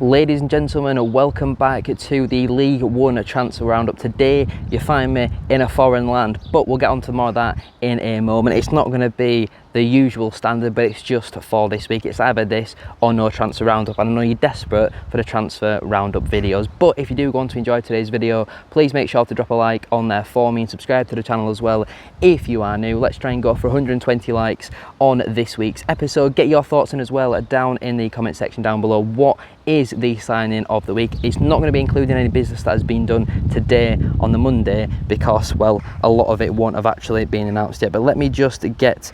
Ladies and gentlemen, welcome back to the League One transfer roundup. Today you find me in a foreign land, but we'll get on to more of that in a moment. It's not going to be the usual standard, but it's just for this week. It's either this or no transfer roundup, and I know you're desperate for the transfer roundup videos, but if you do want to enjoy today's video, please make sure to drop a like on there for me and subscribe to the channel as well if you are new. Let's try and go for 120 likes on this week's episode. Get your thoughts in as well down in the comment section down below. What is the signing of the week? It's not going to be including any business that has been done today on the Monday because, well, a lot of it won't have actually been announced yet. But let me just get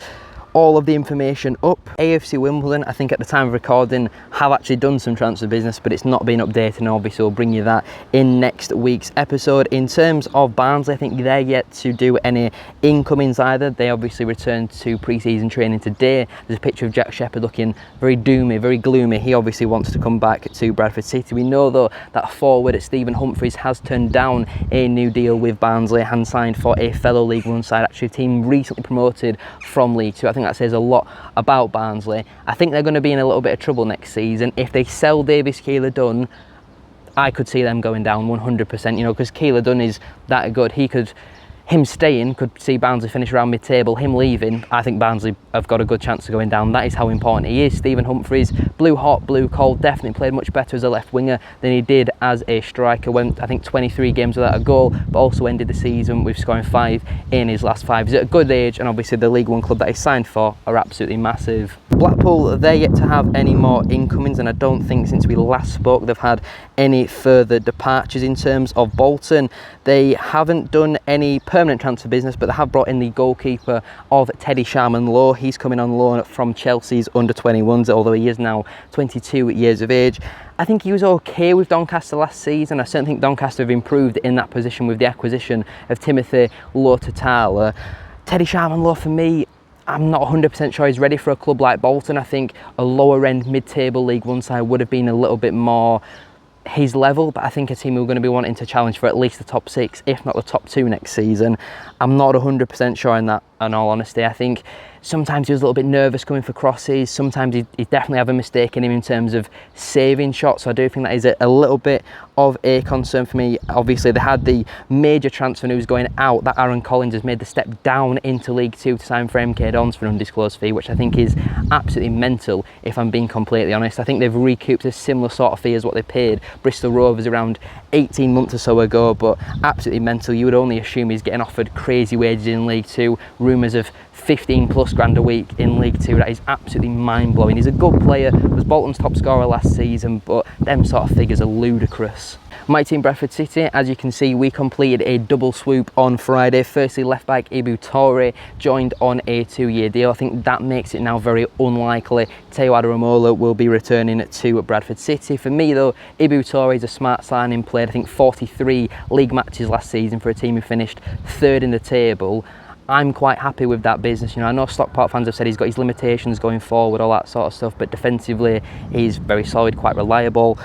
all of the information up. AFC Wimbledon, I think at the time of recording, have actually done some transfer business, but it's not been updated, and obviously we'll bring you that in next week's episode. In terms of Barnsley, I think they're yet to do any incomings either. They obviously returned to pre-season training today. There's a picture of Jack Shepherd looking very doomy, very gloomy. He obviously wants to come back to Bradford City. We know though that forward Stephen Humphreys has turned down a new deal with Barnsley and signed for a fellow League One side, actually a team recently promoted from League Two. I think that says a lot about Barnsley. I think they're going to be in a little bit of trouble next season. If they sell Davis Keeler-Dunn, I could see them going down 100%, you know, because Keeler-Dunn is that good. Him staying could see Barnsley finish around mid-table. Him leaving, I think Barnsley have got a good chance of going down. That is how important he is. Stephen Humphreys, blue hot, blue cold, definitely played much better as a left winger than he did as a striker. Went, I think, 23 games without a goal, but also ended the season with scoring 5 in his last 5. He's at a good age, and obviously the League One club that he signed for are absolutely massive. Blackpool, they're yet to have any more incomings, and I don't think since we last spoke they've had any further departures. In terms of Bolton, they haven't done any permanent transfer business, but they have brought in the goalkeeper of Teddy Sharman-Lowe. He's coming on loan from Chelsea's under-21s, although he is now 22 years of age. I think he was okay with Doncaster last season. I certainly think Doncaster have improved in that position with the acquisition of Timothy Lotatala. Teddy Sharman-Lowe, for me, I'm not 100% sure he's ready for a club like Bolton. I think a lower end mid-table League One side would have been a little bit more his level, but I think a team who are going to be wanting to challenge for at least the top 6, if not the top 2 next season. I'm not 100% sure in that, in all honesty. I think sometimes he was a little bit nervous coming for crosses. Sometimes he definitely have a mistake in him in terms of saving shots. So I do think that is a little bit of a concern for me. Obviously, they had the major transfer news going out that Aaron Collins has made the step down into League Two to sign for MK Dons for an undisclosed fee, which I think is absolutely mental, if I'm being completely honest. I think they've recouped a similar sort of fee as what they paid Bristol Rovers around 18 months or so ago, but absolutely mental. You would only assume he's getting offered crazy wages in League Two, rumours of 15 plus grand a week in League Two. That is absolutely mind-blowing. He's a good player, was Bolton's top scorer last season, but them sort of figures are ludicrous. My team Bradford City, as you can see, we completed a double swoop on Friday. Firstly, left back Ibu Toure joined on a 2-year deal. I think that makes it now very unlikely Teo Adaramola will be returning to Bradford City. For me though, Ibu Toure is a smart signing. Played I think 43 league matches last season for a team who finished 3rd in the table. I'm quite happy with that business. You know, I know Stockport fans have said he's got his limitations going forward, all that sort of stuff, but defensively he's very solid, quite reliable.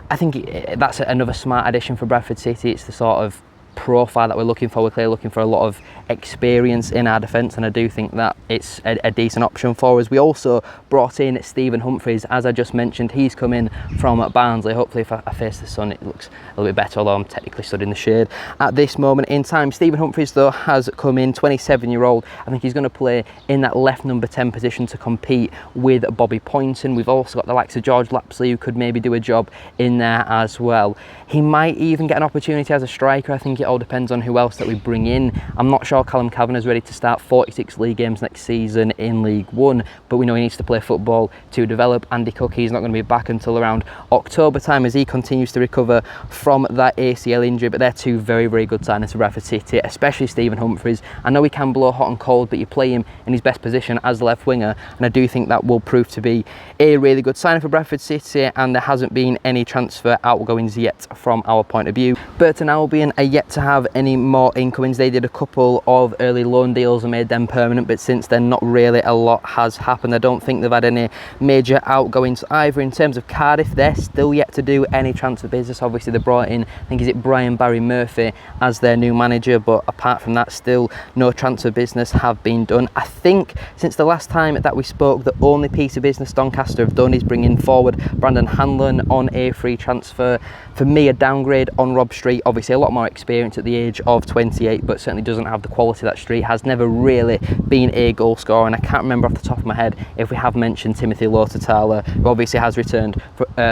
I think that's another smart addition for Bradford City. It's the sort of profile that we're looking for. We're clearly looking for a lot of experience in our defence, and I do think that it's a decent option for us. We also brought in Stephen Humphreys, as I just mentioned. He's come in from Barnsley. Hopefully if I face the sun it looks a little bit better, although I'm technically stood in the shade at this moment in time. Stephen Humphreys though has come in, 27-year-old. I think he's going to play in that left number 10 position to compete with Bobby Poynton. We've also got the likes of George Lapsley, who could maybe do a job in there as well. He might even get an opportunity as a striker. I think it all depends on who else that we bring in. I'm not sure Callum Kavanagh's ready to start 46 league games next season in League One, but we know he needs to play football to develop. Andy Cook, he's not going to be back until around October time as he continues to recover from that ACL injury, but they're two very, very good signings for Bradford City, especially Stephen Humphreys. I know he can blow hot and cold, but you play him in his best position as left winger, and I do think that will prove to be a really good signing for Bradford City, and there hasn't been any transfer outgoings yet from our point of view. Burton Albion are yet yet to have any more incomings. They did a couple of early loan deals and made them permanent, but since then not really a lot has happened. I don't think they've had any major outgoings either. In terms of Cardiff, they're still yet to do any transfer business. Obviously they brought in, I think, is it Barry Murphy as their new manager, but apart from that, still no transfer business have been done. I think since the last time that we spoke, the only piece of business Doncaster have done is bringing forward Brandon Hanlon on a free transfer. For me, a downgrade on Rob Street. Obviously a lot more experience at the age of 28, but certainly doesn't have the quality that Street has. Never really been a goal scorer, and I can't remember off the top of my head if we have mentioned Timothy Lotatala, who obviously has returned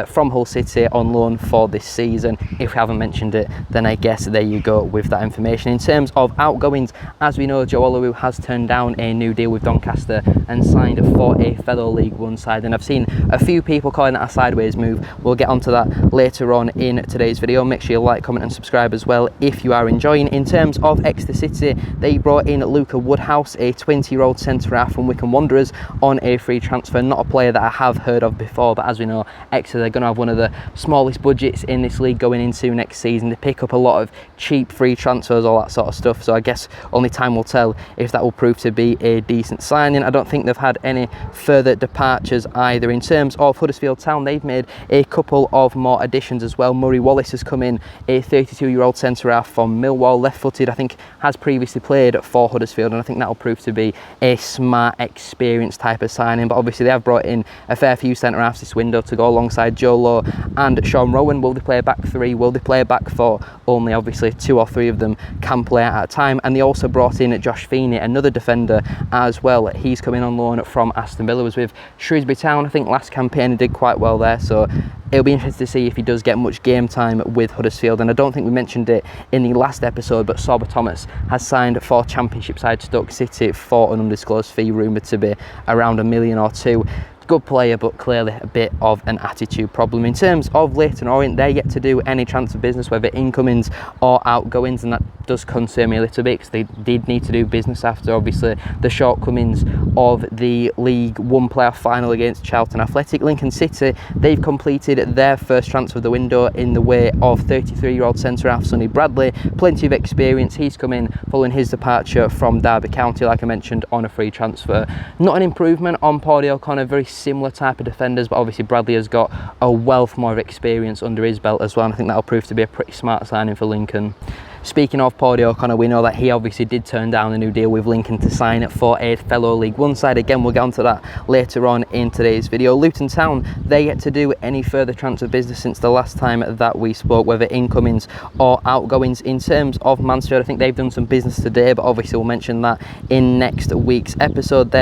from Hull City on loan for this season. If we haven't mentioned it, then I guess there you go with that information. In terms of outgoings, as we know, Joe Olowu has turned down a new deal with Doncaster and signed for a fellow League One side, and I've seen a few people calling that a sideways move. We'll get onto that later on in today's video. Make sure you like, comment and subscribe as well if you are enjoying. In terms of Exeter City, they brought in Luca Woodhouse, a 20-year-old centre-half from Wycombe Wanderers, on a free transfer. Not a player that I have heard of before, but as we know, Exeter, they're going to have one of the smallest budgets in this league going into next season. They pick up a lot of cheap free transfers, all that sort of stuff, so I guess only time will tell if that will prove to be a decent signing. I don't think they've had any further departures either. In terms of Huddersfield Town, they've made a couple of more additions as well. Murray Wallace has come in, a 32-year-old centre-half from Millwall, left-footed, I think has previously played for Huddersfield, and I think that will prove to be a smart, experienced type of signing. But obviously they have brought in a fair few centre-halves this window to go alongside Joe Lowe and Sean Rowan. Will they play a back three? Will they play a back four? Only obviously 2 or 3 of them can play at a time. And they also brought in Josh Feeney, another defender as well. He's coming on loan from Aston Villa, was with Shrewsbury Town I think last campaign, and did quite well there, so it'll be interesting to see if he does get much game time with Huddersfield. And I don't think we mentioned it in the last episode, but Sorba Thomas has signed for Championship side Stoke City for an undisclosed fee, rumoured to be around $1 million or 2. Good player, but clearly a bit of an attitude problem. In terms of Leyton Orient, they're yet to do any transfer business, whether incomings or outgoings, and that does concern me a little bit because they did need to do business after obviously the shortcomings of the League One playoff final against Charlton Athletic. Lincoln City, they've completed their first transfer of the window in the way of 33-year-old centre-half Sonny Bradley. Plenty of experience. He's come in following his departure from Derby County, like I mentioned, on a free transfer. Not an improvement on PAUDIE O'Connor, very similar type of defenders, but obviously Bradley has got a wealth more of experience under his belt as well, and I think that'll prove to be a pretty smart signing for Lincoln. Speaking of PAUDIE O'Connor, we know that he obviously did turn down a new deal with Lincoln to sign it for a fellow League One side. Again, we'll get onto that later on in today's video. Luton Town, they're yet to do any further transfer business since the last time that we spoke, whether incomings or outgoings. In terms of Mansfield, I think they've done some business today, but obviously we'll mention that in next week's episode.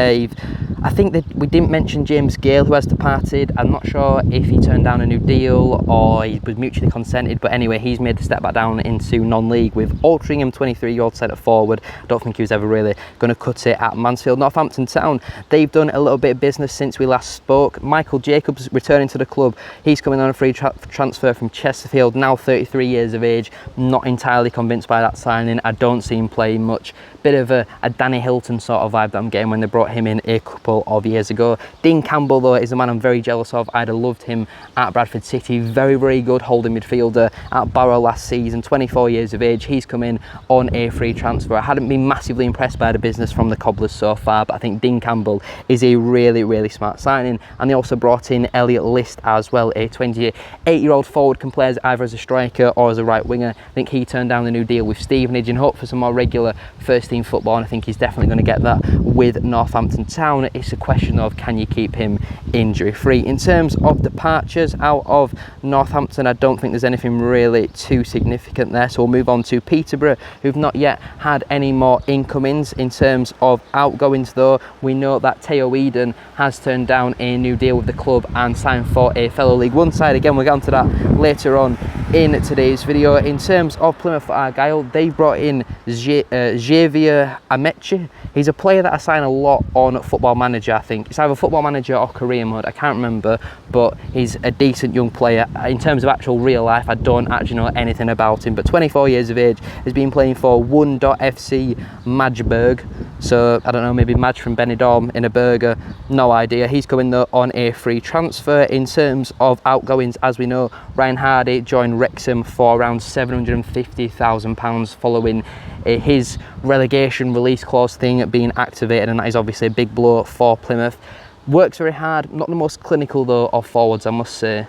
I think that we didn't mention James Gale, who has departed. I'm not sure if he turned down a new deal or he was mutually consented, but anyway, he's made the step back down into non-league with Altrincham, 23-year-old centre forward. I don't think he was ever really going to cut it at Mansfield. Northampton Town, they've done a little bit of business since we last spoke. Michael Jacobs returning to the club. He's coming on a free transfer from Chesterfield, now 33 years of age. Not entirely convinced by that signing. I don't see him playing much. Bit of a Danny Hilton sort of vibe that I'm getting when they brought him in a couple of years ago. Dean Campbell, though, is a man I'm very jealous of. I'd have loved him at Bradford City. Very, very good holding midfielder at Barrow last season. 24 years of age. He's come in on a free transfer. I hadn't been massively impressed by the business from the Cobblers so far, but I think Dean Campbell is a really, really smart signing. And they also brought in Elliot List as well, a 28-year-old forward, can play either as a striker or as a right winger. I think he turned down a new deal with Stevenage and hoped for some more regular first team football, and I think he's definitely going to get that with Northampton Town. It's a question of, can you keep him injury free? In terms of departures out of Northampton, I don't think there's anything really too significant there, so we'll move on to Peterborough, who've not yet had any more incomings. In terms of outgoings, though, we know that Teo Eden has turned down a new deal with the club and signed for a fellow League One side. Again, we'll get onto that later on in today's video. In terms of Plymouth Argyle, they brought in Javier Ameche. He's a player that I sign a lot on Football Manager, I think. It's either Football Manager or Career Mode, I can't remember, but he's a decent young player. In terms of actual real life, I don't actually know anything about him, but 24 years of age, has been playing for 1.FC Magdeburg, so I don't know, maybe Madge from Benidorm in a burger, no idea. He's coming though on a free transfer. In terms of outgoings, as we know, Ryan Hardy joined Wrexham for around £750,000 following his relegation release clause thing being activated, and that is obviously a big blow for Plymouth. Works very hard, not the most clinical though of forwards, I must say.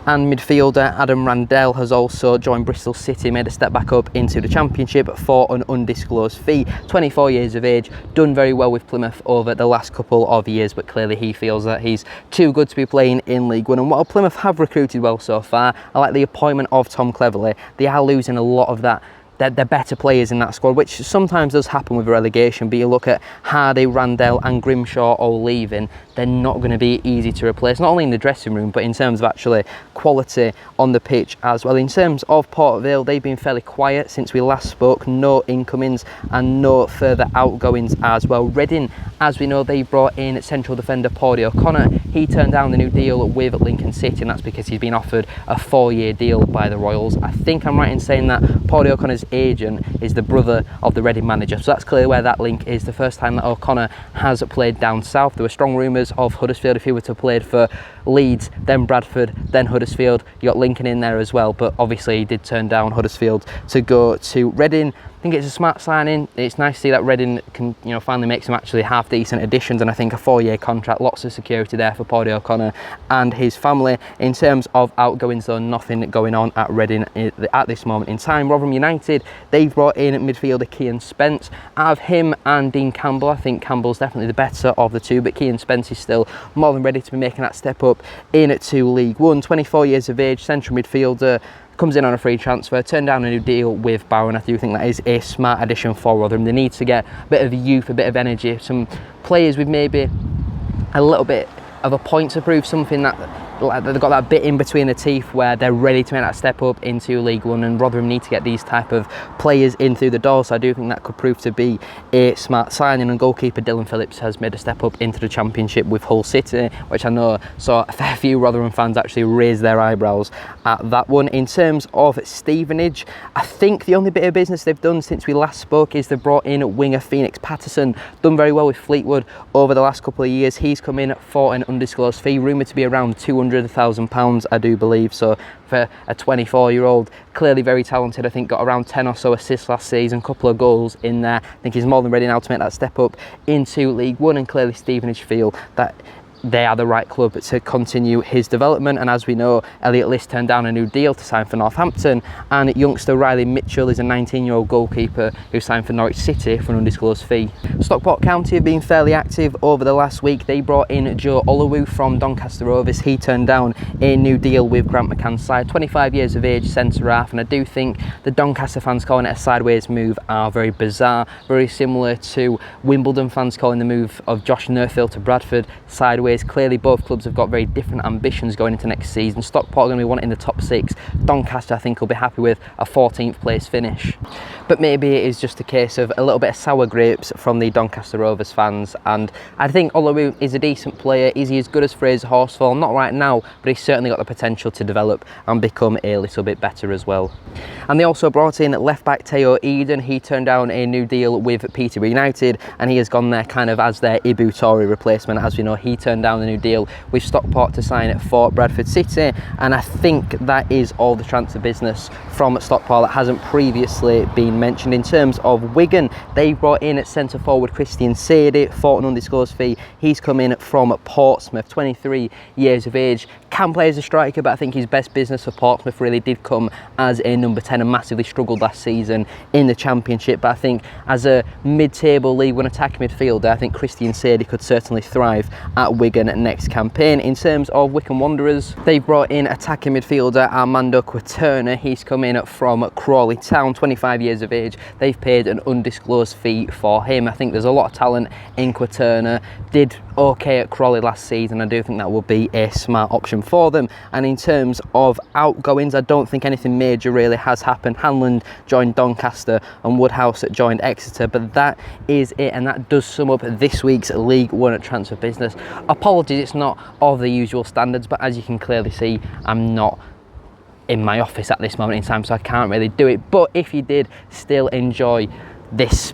And midfielder Adam Randell has also joined Bristol City, made a step back up into the Championship for an undisclosed fee. 24 years of age, done very well with Plymouth over the last couple of years, but clearly he feels that he's too good to be playing in League One. And while Plymouth have recruited well so far, I like the appointment of Tom Cleverley. They are losing a lot of that. They're better players in that squad, which sometimes does happen with relegation, but you look at Hardy, Randell and Grimshaw all leaving, they're not going to be easy to replace, not only in the dressing room, but in terms of actually quality on the pitch as well. In terms of Port Vale, they've been fairly quiet since we last spoke, no incomings and no further outgoings as well. Reading, as we know, they brought in central defender PAUDIE O'Connor. He turned down the new deal with Lincoln City, and that's because he's been offered a 4-year deal by the Royals. I think I'm right in saying that PAUDIE O'Connor's agent is the brother of the Reading manager, so that's clearly where that link is. The first time that O'Connor has played down south. There were strong rumours of Huddersfield if he were to have played for Leeds, then Bradford, then Huddersfield. You got Lincoln in there as well, but obviously he did turn down Huddersfield to go to Reading. I think it's a smart signing. It's nice to see that Reading can, finally make some actually half decent additions, and I think a 4-year contract, lots of security there for PAUDIE O'Connor and his family. In terms of outgoings though, nothing going on at Reading at this moment in time. Rotherham United, they've brought in midfielder Kean Spence. Out of him and Dean Campbell, I think Campbell's definitely the better of the two, but Kean Spence is still more than ready to be making that step up into League One. 24 years of age, central midfielder, comes in on a free transfer, turned down a new deal with Bowen. I do think that is a smart addition for Rotherham. They need to get a bit of youth, a bit of energy, some players with maybe a little bit of a point to prove, something that they've got that bit in between the teeth where they're ready to make that step up into League One, and Rotherham need to get these type of players in through the door, so I do think that could prove to be a smart signing. And goalkeeper Dylan Phillips has made a step up into the Championship with Hull City, which I know saw a fair few Rotherham fans actually raise their eyebrows at that one. In terms of Stevenage, I think the only bit of business they've done since we last spoke is they've brought in winger Phoenix Patterson, done very well with Fleetwood over the last couple of years. He's come in for an undisclosed fee, rumoured to be around £200,000, I do believe. So for a 24-year-old, clearly very talented. I think got around 10 or so assists last season, couple of goals in there. I think he's more than ready now to make that step up into League One, and clearly Stevenage feel that they are the right club to continue his development. And as we know, Elliot List turned down a new deal to sign for Northampton, and youngster Riley Mitchell is a 19-year-old goalkeeper who signed for Norwich City for an undisclosed fee. Stockport County have been fairly active over the last week. They brought in Joe Olowu from Doncaster Rovers. He turned down a new deal with Grant McCann's side. 25 years of age, centre half, and I do think the Doncaster fans calling it a sideways move are very bizarre, very similar to Wimbledon fans calling the move of Josh Nerfield to Bradford sideways. Clearly both clubs have got very different ambitions going into next season. Stockport are going to be wanting the top 6. Doncaster, I think, will be happy with a 14th place finish. But maybe it is just a case of a little bit of sour grapes from the Doncaster Rovers fans, and I think Olowu is a decent player. Is he as good as Fraser Horsfall? Not right now, but he's certainly got the potential to develop and become a little bit better as well. And they also brought in left-back Teo Eden. He turned down a new deal with Peterborough United, and he has gone there kind of as their Ibu Toure replacement. As we know, he turned down the new deal with Stockport to sign it for Bradford City, and I think that is all the transfer business from Stockport that hasn't previously been mentioned. In terms of Wigan, they brought in at centre forward Christian Sadie for an undisclosed fee. He's come in from Portsmouth, 23 years of age, can play as a striker, but I think his best business for Portsmouth really did come as a number 10 and massively struggled last season in the Championship. But I think as a mid-table League One attacking midfielder, I think Christian Sadie could certainly thrive at Wigan next campaign. In terms of Wycombe Wanderers, they brought in attacking midfielder Armando Quaterna. He's come in from Crawley Town, 25 years of age. They've paid an undisclosed fee for him. I think there's a lot of talent in Quaterna. Did okay at Crawley last season. I do think that would be a smart option for them. And in terms of outgoings, I don't think anything major really has happened. Hanlon joined Doncaster and Woodhouse joined Exeter, but that is it, and that does sum up this week's League One transfer business. Apologies, it's not of the usual standards, but as you can clearly see, I'm not in my office at this moment in time, so I can't really do it. But if you did still enjoy this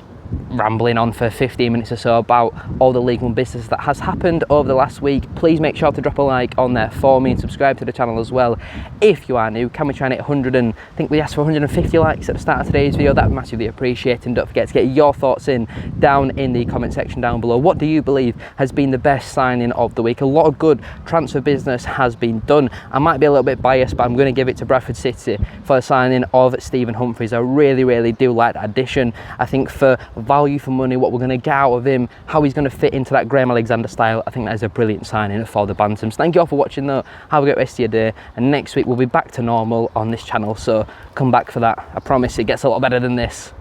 rambling on for 15 minutes or so about all the League One business that has happened over the last week, please make sure to drop a like on there for me and subscribe to the channel as well if you are new. Can we try and hit 100? And I think we asked for 150 likes at the start of today's video. That would massively appreciate, and don't forget to get your thoughts in down in the comment section down below. What do you believe has been the best signing of the week? A lot of good transfer business has been done. I might be a little bit biased, but I'm going to give it to Bradford City for the signing of Stephen Humphreys. I really do like that addition. I think for value for money, what we're going to get out of him, how he's going to fit into that Graham Alexander style, I think that is a brilliant signing for the Bantams. Thank you all for watching though. Have a great rest of your day, and next week we'll be back to normal on this channel, so come back for that. I promise it gets a lot better than this.